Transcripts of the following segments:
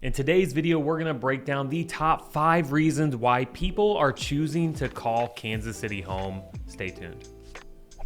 In today's video, we're gonna break down the top 5 reasons why people are choosing to call Kansas City home. Stay tuned.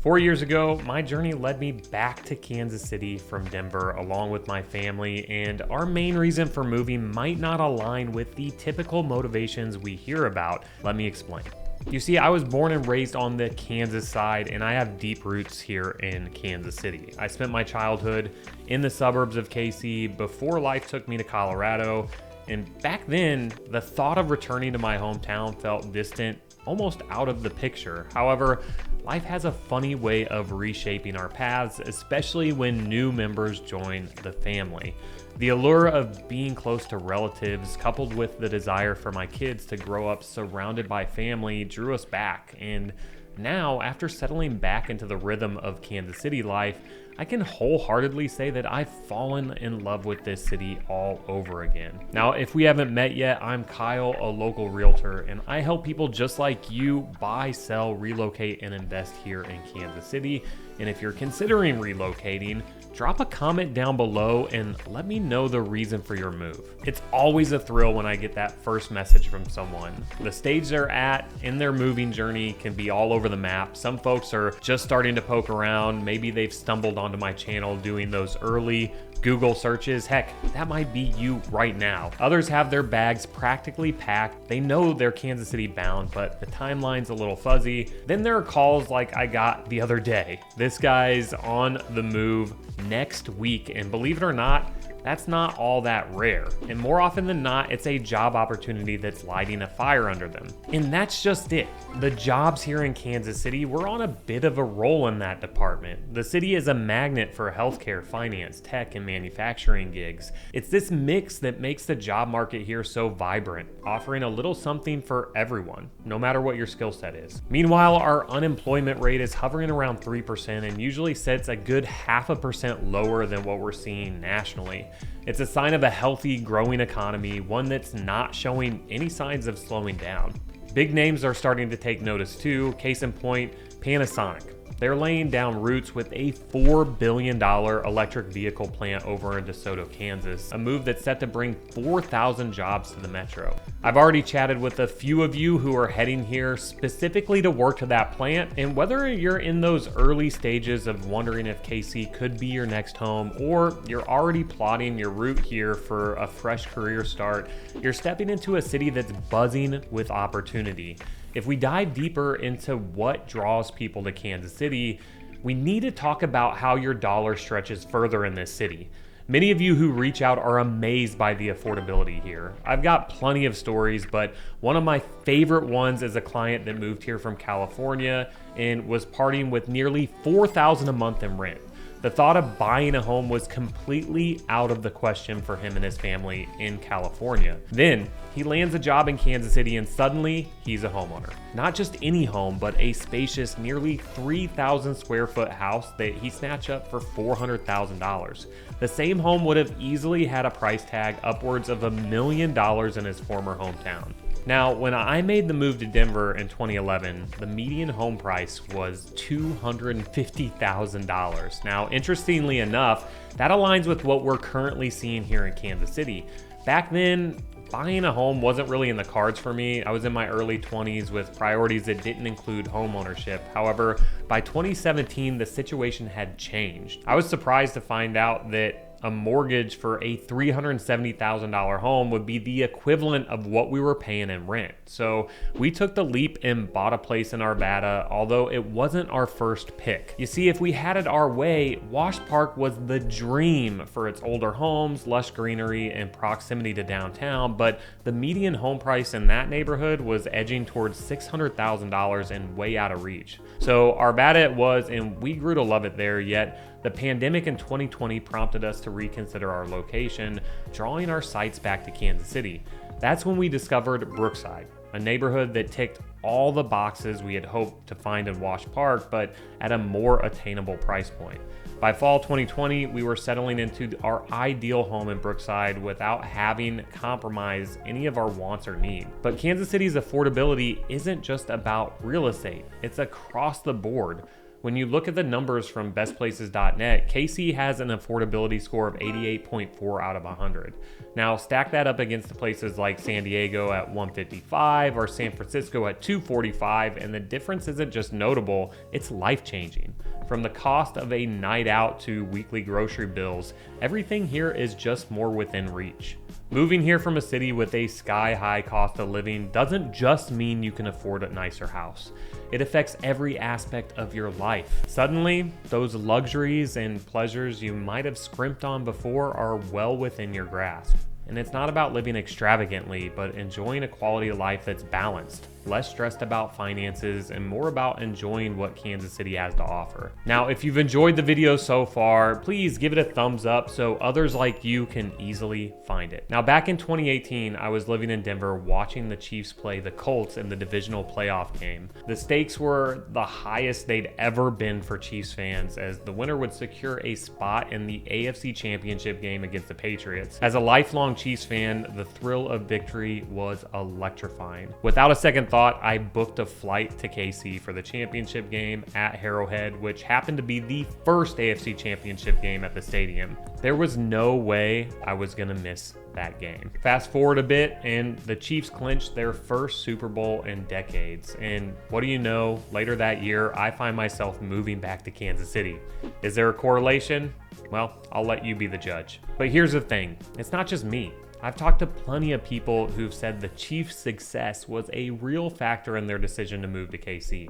4 years ago, my journey led me back to Kansas City from Denver along with my family, and our main reason for moving might not align with the typical motivations we hear about. Let me explain. You see, I was born and raised on the Kansas side, and I have deep roots here in Kansas City. I spent my childhood in the suburbs of KC before life took me to Colorado, and back then, the thought of returning to my hometown felt distant, almost out of the picture. However, life has a funny way of reshaping our paths, especially when new members join the family. The allure of being close to relatives, coupled with the desire for my kids to grow up surrounded by family, drew us back. And now, after settling back into the rhythm of Kansas City life, I can wholeheartedly say that I've fallen in love with this city all over again. Now, if we haven't met yet, I'm Kyle, a local realtor, and I help people just like you buy, sell, relocate, and invest here in Kansas City. And if you're considering relocating, drop a comment down below and let me know the reason for your move. It's always a thrill when I get that first message from someone. The stage they're at in their moving journey can be all over the map. Some folks are just starting to poke around. Maybe they've stumbled onto my channel doing those early Google searches. Heck, that might be you right now. Others have their bags practically packed. They know they're Kansas City bound, but the timeline's a little fuzzy. Then there are calls like I got the other day. This guy's on the move next week, and believe it or not, that's not all that rare. And more often than not, it's a job opportunity that's lighting a fire under them. And that's just it. The jobs here in Kansas City, we're on a bit of a roll in that department. The city is a magnet for healthcare, finance, tech, and manufacturing gigs. It's this mix that makes the job market here so vibrant, offering a little something for everyone, no matter what your skill set is. Meanwhile, our unemployment rate is hovering around 3% and usually sits a good 0.5% lower than what we're seeing nationally. It's a sign of a healthy, growing economy, one that's not showing any signs of slowing down. Big names are starting to take notice too. Case in point, Panasonic. They're laying down roots with a $4 billion electric vehicle plant over in DeSoto, Kansas, a move that's set to bring 4,000 jobs to the metro. I've already chatted with a few of you who are heading here specifically to work to that plant, and whether you're in those early stages of wondering if KC could be your next home, or you're already plotting your route here for a fresh career start, you're stepping into a city that's buzzing with opportunity. If we dive deeper into what draws people to Kansas City, we need to talk about how your dollar stretches further in this city. Many of you who reach out are amazed by the affordability here. I've got plenty of stories, but one of my favorite ones is a client that moved here from California and was parting with nearly $4,000 a month in rent. The thought of buying a home was completely out of the question for him and his family in California. Then he lands a job in Kansas City and suddenly he's a homeowner. Not just any home, but a spacious, nearly 3,000 square foot house that he snatched up for $400,000. The same home would have easily had a price tag upwards of $1 million in his former hometown. Now, when I made the move to Denver in 2011, the median home price was $250,000. Now, interestingly enough, that aligns with what we're currently seeing here in Kansas City. Back then, buying a home wasn't really in the cards for me. I was in my early 20s with priorities that didn't include home ownership. However, by 2017, the situation had changed. I was surprised to find out that a mortgage for a $370,000 home would be the equivalent of what we were paying in rent. So we took the leap and bought a place in Arvada, although it wasn't our first pick. You see, if we had it our way, Wash Park was the dream for its older homes, lush greenery, and proximity to downtown, but the median home price in that neighborhood was edging towards $600,000 and way out of reach. So Arvada it was, and we grew to love it there, yet the pandemic in 2020 prompted us to reconsider our location, drawing our sights back to Kansas City. That's when we discovered Brookside, a neighborhood that ticked all the boxes we had hoped to find in Wash Park, but at a more attainable price point. By fall 2020, we were settling into our ideal home in Brookside without having compromised any of our wants or needs. But Kansas City's affordability isn't just about real estate, it's across the board. When you look at the numbers from bestplaces.net, KC has an affordability score of 88.4 out of 100. Now, stack that up against the places like San Diego at 155 or San Francisco at 245, and the difference isn't just notable, it's life-changing. From the cost of a night out to weekly grocery bills, everything here is just more within reach. Moving here from a city with a sky-high cost of living doesn't just mean you can afford a nicer house. It affects every aspect of your life. Suddenly, those luxuries and pleasures you might have scrimped on before are well within your grasp. And it's not about living extravagantly, but enjoying a quality of life that's balanced, less stressed about finances, and more about enjoying what Kansas City has to offer. Now, if you've enjoyed the video so far, please give it a thumbs up so others like you can easily find it. Now, back in 2018, I was living in Denver watching the Chiefs play the Colts in the divisional playoff game. The stakes were the highest they'd ever been for Chiefs fans, as the winner would secure a spot in the AFC Championship game against the Patriots. As a lifelong Chiefs fan, the thrill of victory was electrifying. Without a second thought, I booked a flight to KC for the championship game at Arrowhead, which happened to be the first AFC Championship game at the stadium. There was no way I was gonna miss that game. Fast forward a bit, and the Chiefs clinched their first Super Bowl in decades. And what do you know, later that year, I find myself moving back to Kansas City. Is there a correlation? Well, I'll let you be the judge. But here's the thing, it's not just me. I've talked to plenty of people who've said the Chiefs' success was a real factor in their decision to move to KC.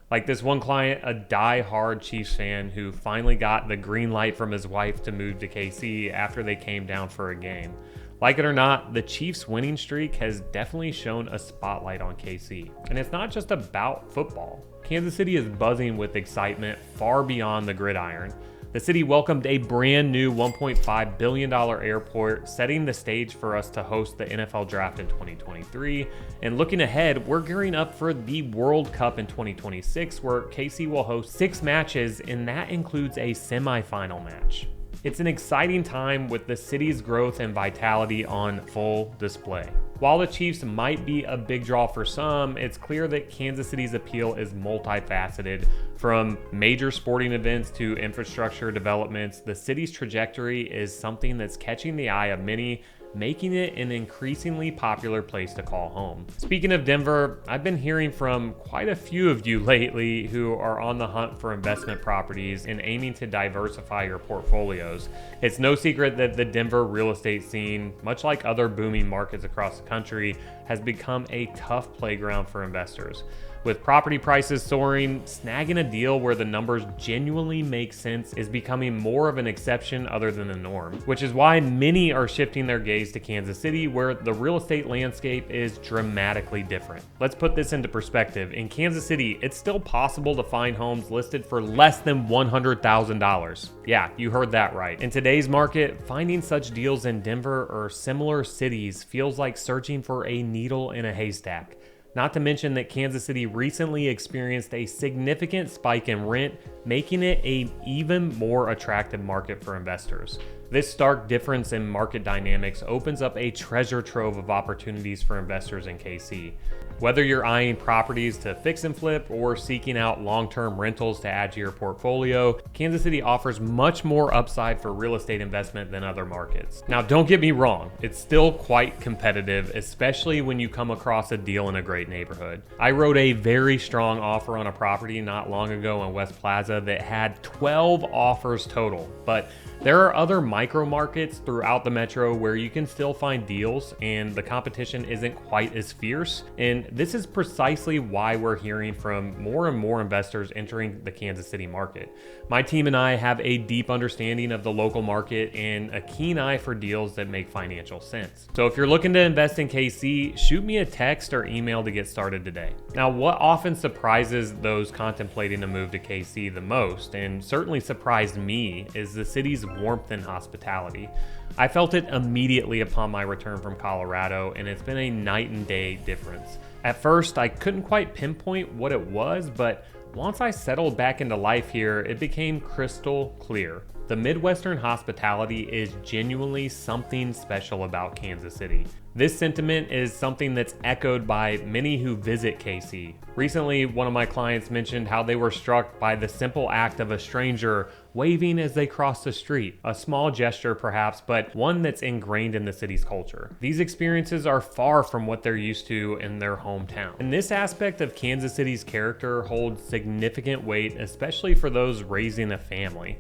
Like this one client, a die-hard Chiefs fan who finally got the green light from his wife to move to KC after they came down for a game. Like it or not, the Chiefs' winning streak has definitely shown a spotlight on KC. And it's not just about football. Kansas City is buzzing with excitement far beyond the gridiron. The city welcomed a brand new $1.5 billion airport, setting the stage for us to host the NFL draft in 2023. And looking ahead, we're gearing up for the World Cup in 2026, where KC will host 6 matches, and that includes a semifinal match. It's an exciting time with the city's growth and vitality on full display. While the Chiefs might be a big draw for some, it's clear that Kansas City's appeal is multifaceted. From major sporting events to infrastructure developments, the city's trajectory is something that's catching the eye of many, making it an increasingly popular place to call home. Speaking of Denver, I've been hearing from quite a few of you lately who are on the hunt for investment properties and aiming to diversify your portfolios. It's no secret that the Denver real estate scene, much like other booming markets across the country, has become a tough playground for investors. With property prices soaring, snagging a deal where the numbers genuinely make sense is becoming more of an exception other than the norm, which is why many are shifting their gaze to Kansas City, where the real estate landscape is dramatically different. Let's put this into perspective. In Kansas City, it's still possible to find homes listed for less than $100,000. Yeah, you heard that right. In today's market, finding such deals in Denver or similar cities feels like searching for a needle in a haystack. Not to mention that Kansas City recently experienced a significant spike in rent, making it an even more attractive market for investors. This stark difference in market dynamics opens up a treasure trove of opportunities for investors in KC. Whether you're eyeing properties to fix and flip or seeking out long-term rentals to add to your portfolio, Kansas City offers much more upside for real estate investment than other markets. Now, don't get me wrong, it's still quite competitive, especially when you come across a deal in a great neighborhood. I wrote a very strong offer on a property not long ago in West Plaza that had 12 offers total, but there are other micro markets throughout the metro where you can still find deals and the competition isn't quite as fierce. And this is precisely why we're hearing from more and more investors entering the Kansas City market. My team and I have a deep understanding of the local market and a keen eye for deals that make financial sense. So if you're looking to invest in KC, shoot me a text or email to get started today. Now, what often surprises those contemplating a move to KC the most, and certainly surprised me, is the city's warmth and hospitality. I felt it immediately upon my return from Colorado, and it's been a night and day difference. At first, I couldn't quite pinpoint what it was, but once I settled back into life here, it became crystal clear. The Midwestern hospitality is genuinely something special about Kansas City. This sentiment is something that's echoed by many who visit KC. Recently, one of my clients mentioned how they were struck by the simple act of a stranger waving as they crossed the street. A small gesture perhaps, but one that's ingrained in the city's culture. These experiences are far from what they're used to in their hometown. And this aspect of Kansas City's character holds significant weight, especially for those raising a family.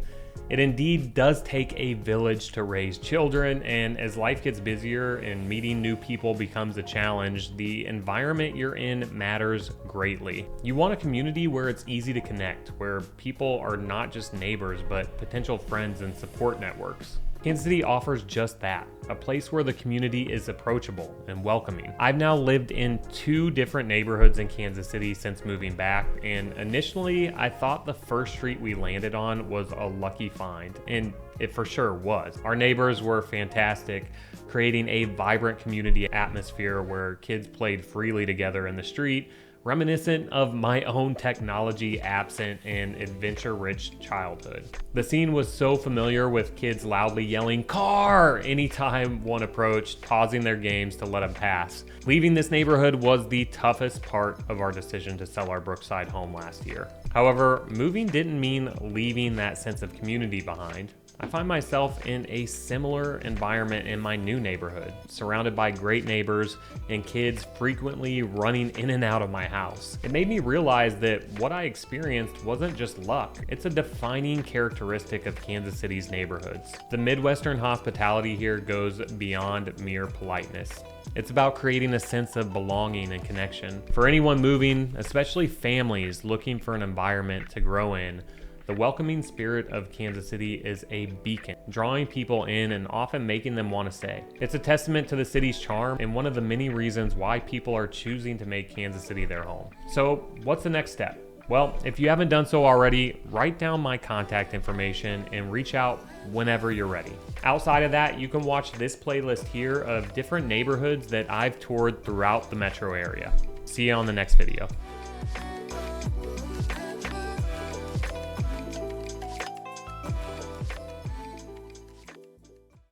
It indeed does take a village to raise children, and as life gets busier and meeting new people becomes a challenge, the environment you're in matters greatly. You want a community where it's easy to connect, where people are not just neighbors, but potential friends and support networks. Kansas City offers just that, a place where the community is approachable and welcoming. I've now lived in 2 different neighborhoods in Kansas City since moving back, and initially I thought the first street we landed on was a lucky find, and it for sure was. Our neighbors were fantastic, creating a vibrant community atmosphere where kids played freely together in the street, reminiscent of my own technology absent and adventure-rich childhood. The scene was so familiar, with kids loudly yelling "car" anytime one approached, pausing their games to let them pass. Leaving this neighborhood was the toughest part of our decision to sell our Brookside home last year. However, moving didn't mean leaving that sense of community behind. I find myself in a similar environment in my new neighborhood, surrounded by great neighbors and kids frequently running in and out of my house. It made me realize that what I experienced wasn't just luck, it's a defining characteristic of Kansas City's neighborhoods. The Midwestern hospitality here goes beyond mere politeness. It's about creating a sense of belonging and connection. For anyone moving, especially families looking for an environment to grow in, the welcoming spirit of Kansas City is a beacon, drawing people in and often making them want to stay. It's a testament to the city's charm and one of the many reasons why people are choosing to make Kansas City their home. So, what's the next step? Well, if you haven't done so already, write down my contact information and reach out whenever you're ready. Outside of that, you can watch this playlist here of different neighborhoods that I've toured throughout the metro area. See you on the next video.